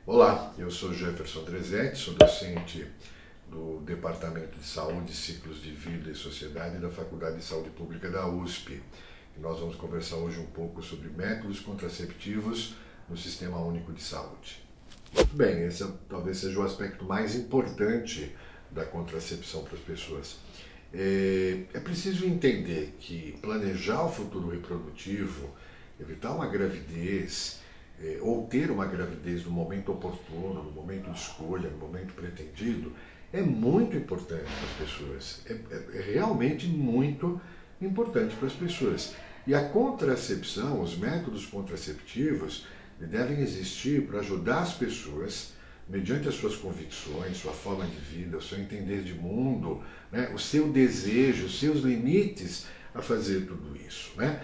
Olá, eu sou Jefferson Drezetti, sou docente do Departamento de Saúde, Ciclos de Vida e Sociedade da Faculdade de Saúde Pública da USP. E nós vamos conversar hoje um pouco sobre métodos contraceptivos no Sistema Único de Saúde. Muito bem, esse talvez seja o aspecto mais importante da contracepção para as pessoas. É preciso entender que planejar o futuro reprodutivo, evitar uma gravidez, ou ter uma gravidez no momento oportuno, no momento de escolha, no momento pretendido, é muito importante para as pessoas. É realmente muito importante para as pessoas. E a contracepção, os métodos contraceptivos, devem existir para ajudar as pessoas, mediante as suas convicções, sua forma de vida, o seu entender de mundo, né, o seu desejo, os seus limites a fazer tudo isso, né?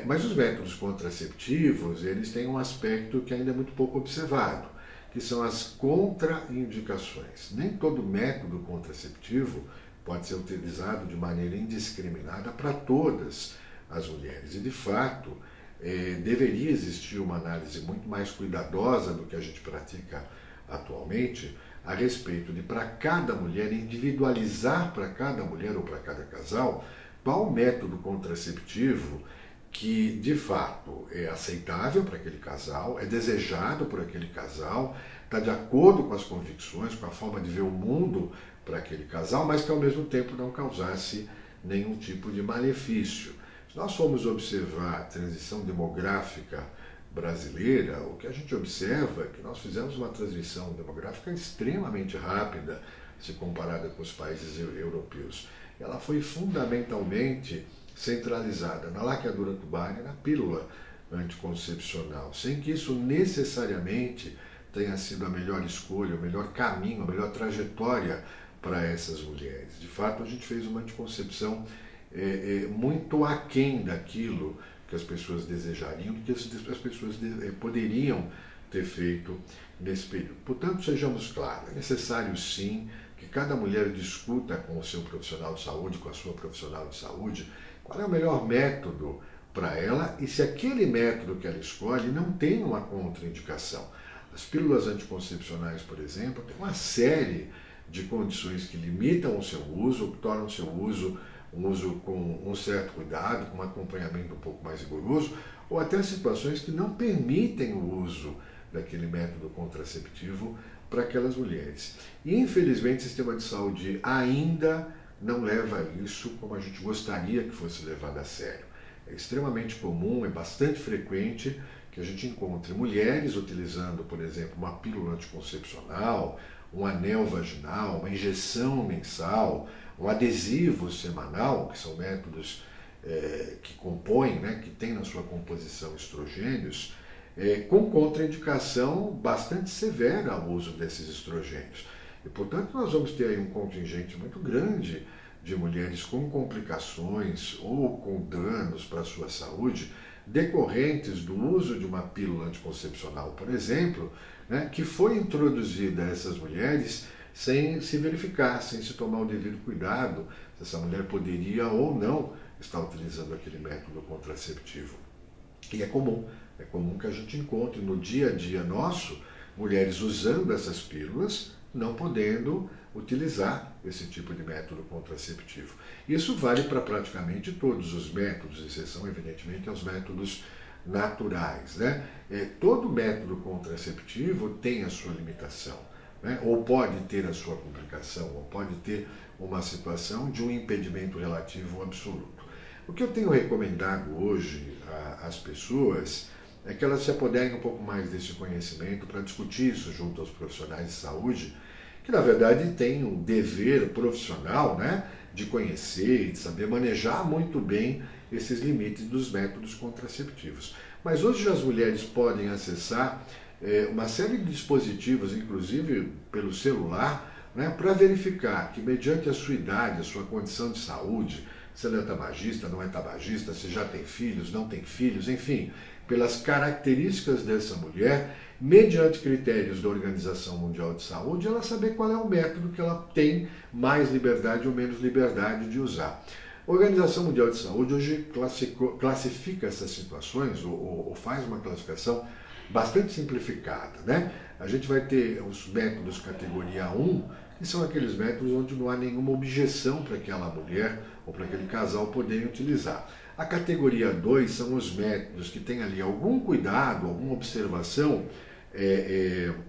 Mas os métodos contraceptivos, eles têm um aspecto que ainda é muito pouco observado, que são as contraindicações. Nem todo método contraceptivo pode ser utilizado de maneira indiscriminada para todas as mulheres. E, de fato, deveria existir uma análise muito mais cuidadosa do que a gente pratica atualmente a respeito de, para cada mulher, individualizar para cada mulher ou para cada casal qual método contraceptivo que de fato é aceitável para aquele casal, é desejado por aquele casal, está de acordo com as convicções, com a forma de ver o mundo para aquele casal, mas que ao mesmo tempo não causasse nenhum tipo de malefício. Se nós formos observar a transição demográfica brasileira, o que a gente observa é que nós fizemos uma transição demográfica extremamente rápida, se comparada com os países europeus. Ela foi fundamentalmente centralizada na laqueadura tubária e na pílula anticoncepcional, sem que isso necessariamente tenha sido a melhor escolha, o melhor caminho, a melhor trajetória para essas mulheres. De fato, a gente fez uma anticoncepção muito aquém daquilo que as pessoas desejariam, que as pessoas poderiam ter feito nesse período. Portanto, sejamos claros, é necessário sim que cada mulher discuta com o seu profissional de saúde, com a sua profissional de saúde, qual é o melhor método para ela e se aquele método que ela escolhe não tem uma contraindicação. As pílulas anticoncepcionais, por exemplo, têm uma série de condições que limitam o seu uso, que tornam o seu uso um uso com um certo cuidado, com um acompanhamento um pouco mais rigoroso, ou até situações que não permitem o uso daquele método contraceptivo para aquelas mulheres. E, infelizmente, o sistema de saúde ainda não leva isso como a gente gostaria que fosse levado a sério. É extremamente comum, é bastante frequente que a gente encontre mulheres utilizando, por exemplo, uma pílula anticoncepcional, um anel vaginal, uma injeção mensal, um adesivo semanal, que são métodos que compõem, né, que têm na sua composição estrogênios, com contraindicação bastante severa ao uso desses estrogênios. E, portanto, nós vamos ter aí um contingente muito grande de mulheres com complicações ou com danos para a sua saúde decorrentes do uso de uma pílula anticoncepcional, por exemplo, né, que foi introduzida a essas mulheres sem se verificar, sem se tomar o devido cuidado se essa mulher poderia ou não estar utilizando aquele método contraceptivo. E é comum que a gente encontre no dia a dia nosso mulheres usando essas pílulas, não podendo utilizar esse tipo de método contraceptivo. Isso vale para praticamente todos os métodos, exceção, evidentemente, aos métodos naturais, né? Todo método contraceptivo tem a sua limitação, né? Ou pode ter a sua complicação, ou pode ter uma situação de um impedimento relativo absoluto. O que eu tenho recomendado hoje às pessoas é que elas se apoderem um pouco mais desse conhecimento para discutir isso junto aos profissionais de saúde, que na verdade têm um dever profissional, né, de conhecer e de saber manejar muito bem esses limites dos métodos contraceptivos. Mas hoje as mulheres podem acessar uma série de dispositivos, inclusive pelo celular, né, para verificar que mediante a sua idade, a sua condição de saúde, se ela é tabagista, não é tabagista, se já tem filhos, não tem filhos, enfim, pelas características dessa mulher, mediante critérios da Organização Mundial de Saúde, ela saber qual é o método que ela tem mais liberdade ou menos liberdade de usar. A Organização Mundial de Saúde hoje classifica essas situações, ou faz uma classificação bastante simplificada, né? A gente vai ter os métodos categoria 1, que são aqueles métodos onde não há nenhuma objeção para aquela mulher ou para aquele casal poderem utilizar. A categoria 2 são os métodos que têm ali algum cuidado, alguma observação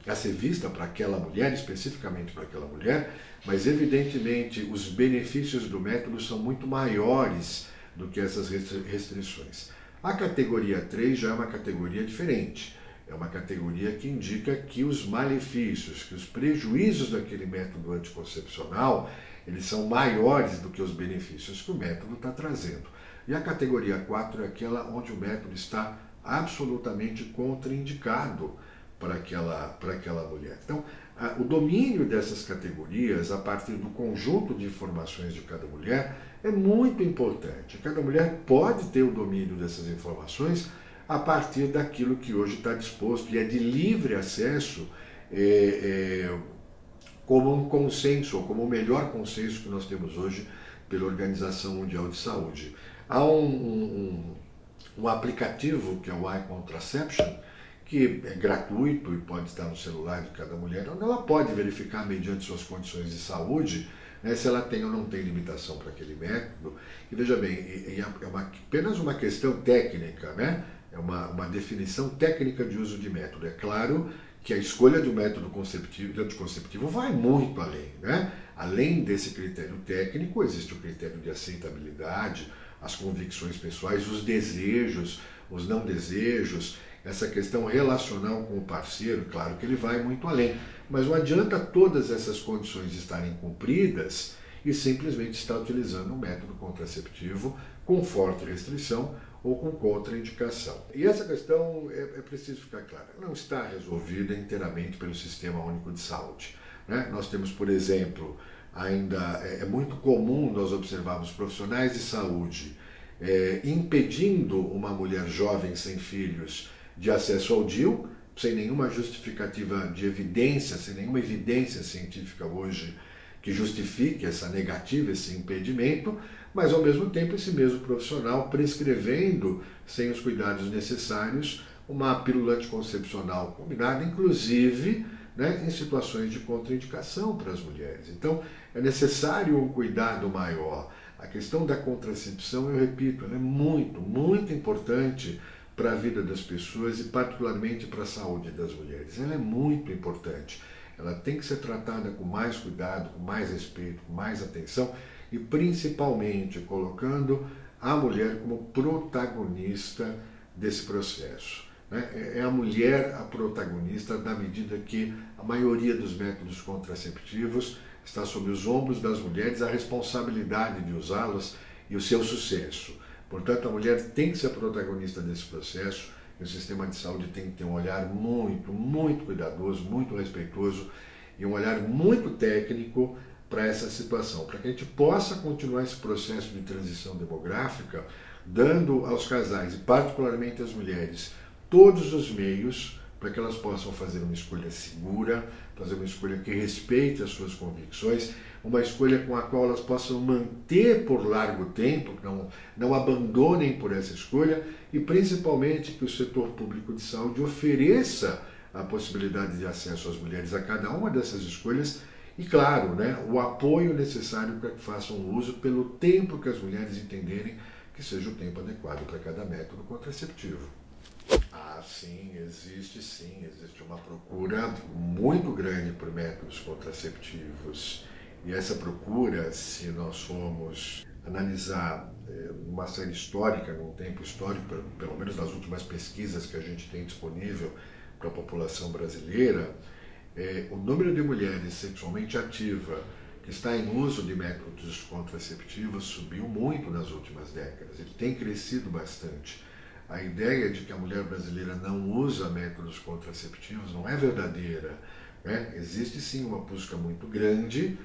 a ser vista para aquela mulher, especificamente para aquela mulher, mas evidentemente os benefícios do método são muito maiores do que essas restrições. A categoria 3 já é uma categoria diferente. É uma categoria que indica que os malefícios, que os prejuízos daquele método anticoncepcional, eles são maiores do que os benefícios que o método está trazendo. E a categoria 4 é aquela onde o método está absolutamente contraindicado para aquela mulher. Então, o domínio dessas categorias, a partir do conjunto de informações de cada mulher, é muito importante. Cada mulher pode ter o domínio dessas informações a partir daquilo que hoje está disposto e é de livre acesso como um consenso, ou como o melhor consenso que nós temos hoje pela Organização Mundial de Saúde. Há um aplicativo que é o iContraception, que é gratuito e pode estar no celular de cada mulher, onde ela pode verificar, mediante suas condições de saúde, né, se ela tem ou não tem limitação para aquele método. E veja bem, apenas uma questão técnica, né? É uma definição técnica de uso de método. É claro que a escolha de um método anticonceptivo vai muito além, né? Além desse critério técnico, existe o critério de aceitabilidade, as convicções pessoais, os desejos, os não desejos, essa questão relacional com o parceiro. Claro que ele vai muito além, mas não adianta todas essas condições estarem cumpridas e simplesmente estar utilizando um método contraceptivo com forte restrição ou com contraindicação. E essa questão é preciso ficar clara, não está resolvida inteiramente pelo Sistema Único de Saúde, né? Nós temos, por exemplo, ainda é muito comum nós observarmos profissionais de saúde impedindo uma mulher jovem sem filhos de acesso ao DIU, sem nenhuma justificativa de evidência, sem nenhuma evidência científica hoje que justifique essa negativa, esse impedimento, mas ao mesmo tempo esse mesmo profissional prescrevendo, sem os cuidados necessários, uma pílula anticoncepcional combinada, inclusive, né, em situações de contraindicação para as mulheres. Então é necessário um cuidado maior. A questão da contracepção, eu repito, ela é muito, muito importante para a vida das pessoas e particularmente para a saúde das mulheres. Ela é muito importante. Ela tem que ser tratada com mais cuidado, com mais respeito, com mais atenção e principalmente colocando a mulher como protagonista desse processo, né? É a mulher a protagonista na medida que a maioria dos métodos contraceptivos está sob os ombros das mulheres, a responsabilidade de usá-los e o seu sucesso. Portanto, a mulher tem que ser a protagonista desse processo e o sistema de saúde tem que ter um olhar muito, muito cuidadoso, muito respeitoso e um olhar muito técnico para essa situação, para que a gente possa continuar esse processo de transição demográfica, dando aos casais e particularmente às mulheres todos os meios para que elas possam fazer uma escolha segura, fazer uma escolha que respeite as suas convicções, uma escolha com a qual elas possam manter por largo tempo, não abandonem por essa escolha e principalmente que o setor público de saúde ofereça a possibilidade de acesso às mulheres a cada uma dessas escolhas e, claro, né, o apoio necessário para que façam uso pelo tempo que as mulheres entenderem que seja o tempo adequado para cada método contraceptivo. Sim, existe uma procura muito grande por métodos contraceptivos. E essa procura, se nós formos analisar uma série histórica, num tempo histórico, pelo menos nas últimas pesquisas que a gente tem disponível para a população brasileira, o número de mulheres sexualmente ativas que está em uso de métodos contraceptivos subiu muito nas últimas décadas. Ele tem crescido bastante. A ideia de que a mulher brasileira não usa métodos contraceptivos não é verdadeira, né? Existe sim uma busca muito grande.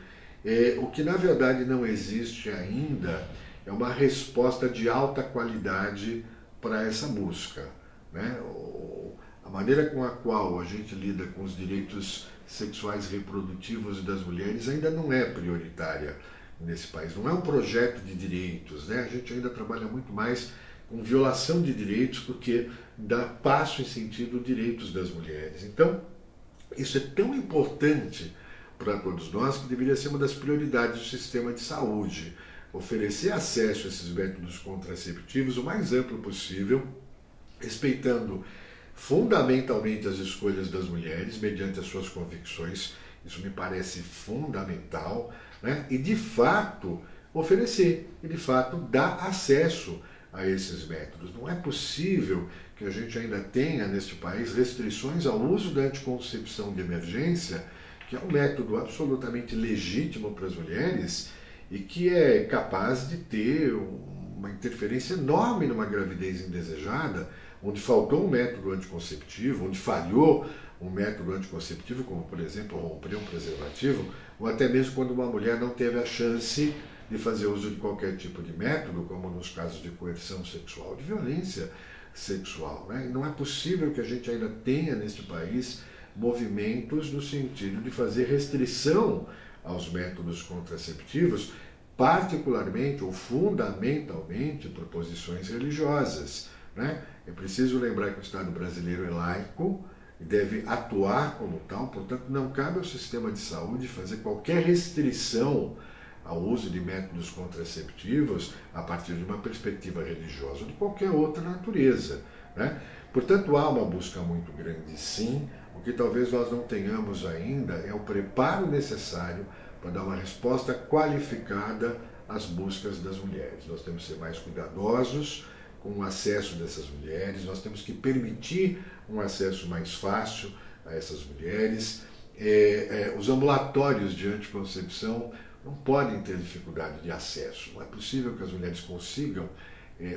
O que na verdade não existe ainda é uma resposta de alta qualidade para essa busca, né? A maneira com a qual a gente lida com os direitos sexuais reprodutivos das mulheres ainda não é prioritária nesse país. Não é um projeto de direitos, né? A gente ainda trabalha muito mais com violação de direitos, porque dá passo em sentido direitos das mulheres. Então, isso é tão importante para todos nós que deveria ser uma das prioridades do sistema de saúde. Oferecer acesso a esses métodos contraceptivos o mais amplo possível, respeitando fundamentalmente as escolhas das mulheres, mediante as suas convicções. Isso me parece fundamental, né? E de fato oferecer, e de fato dar acesso a esses métodos. Não é possível que a gente ainda tenha neste país restrições ao uso da anticoncepção de emergência, que é um método absolutamente legítimo para as mulheres e que é capaz de ter uma interferência enorme numa gravidez indesejada, onde faltou um método anticonceptivo, onde falhou um método anticonceptivo, como por exemplo romper um preservativo, ou até mesmo quando uma mulher não teve a chance de fazer uso de qualquer tipo de método, como nos casos de coerção sexual, de violência sexual, né? E não é possível que a gente ainda tenha neste país movimentos no sentido de fazer restrição aos métodos contraceptivos, particularmente ou fundamentalmente por posições religiosas, né? É preciso lembrar que o Estado brasileiro é laico e deve atuar como tal, portanto não cabe ao sistema de saúde fazer qualquer restrição ao uso de métodos contraceptivos a partir de uma perspectiva religiosa ou de qualquer outra natureza, né? Portanto, há uma busca muito grande, sim. O que talvez nós não tenhamos ainda é o preparo necessário para dar uma resposta qualificada às buscas das mulheres. Nós temos que ser mais cuidadosos com o acesso dessas mulheres, nós temos que permitir um acesso mais fácil a essas mulheres. Os ambulatórios de anticoncepção não podem ter dificuldade de acesso. Não é possível que as mulheres consigam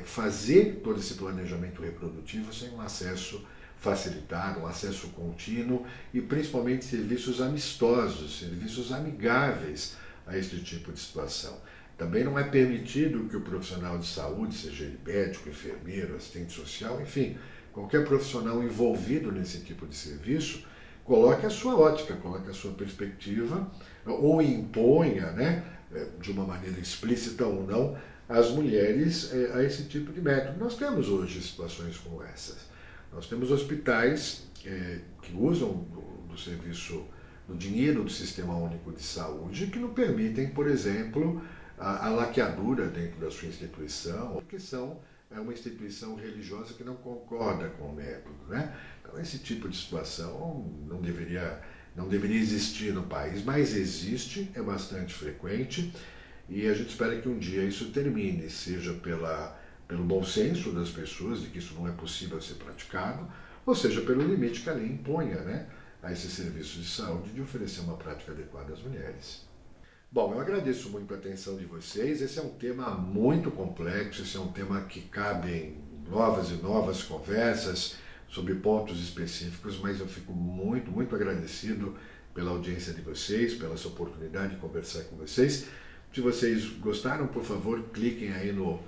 fazer todo esse planejamento reprodutivo sem um acesso facilitado, um acesso contínuo e principalmente serviços amistosos, serviços amigáveis a este tipo de situação. Também não é permitido que o profissional de saúde, seja ele médico, enfermeiro, assistente social, enfim, qualquer profissional envolvido nesse tipo de serviço, coloque a sua ótica, coloque a sua perspectiva ou imponha, né, de uma maneira explícita ou não, as mulheres a esse tipo de método. Nós temos hoje situações como essas. Nós temos hospitais que usam do serviço, do dinheiro do Sistema Único de Saúde, que não permitem, por exemplo, a laqueadura dentro da sua instituição, porque é uma instituição religiosa que não concorda com o método, né? Então esse tipo de situação não deveria existir no país, mas existe, é bastante frequente, e a gente espera que um dia isso termine, seja pelo bom senso das pessoas de que isso não é possível ser praticado, ou seja pelo limite que a lei imponha, né, a esses serviços de saúde de oferecer uma prática adequada às mulheres. Bom, eu agradeço muito a atenção de vocês. Esse é um tema muito complexo, esse é um tema que cabe em novas e novas conversas sobre pontos específicos, mas eu fico muito, muito agradecido pela audiência de vocês, pela essa oportunidade de conversar com vocês. Se vocês gostaram, por favor, cliquem aí no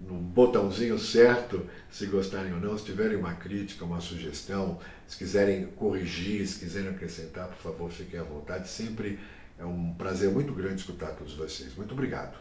botãozinho certo, se gostarem ou não, se tiverem uma crítica, uma sugestão, se quiserem corrigir, se quiserem acrescentar, por favor, fiquem à vontade. Sempre é um prazer muito grande escutar todos vocês. Muito obrigado.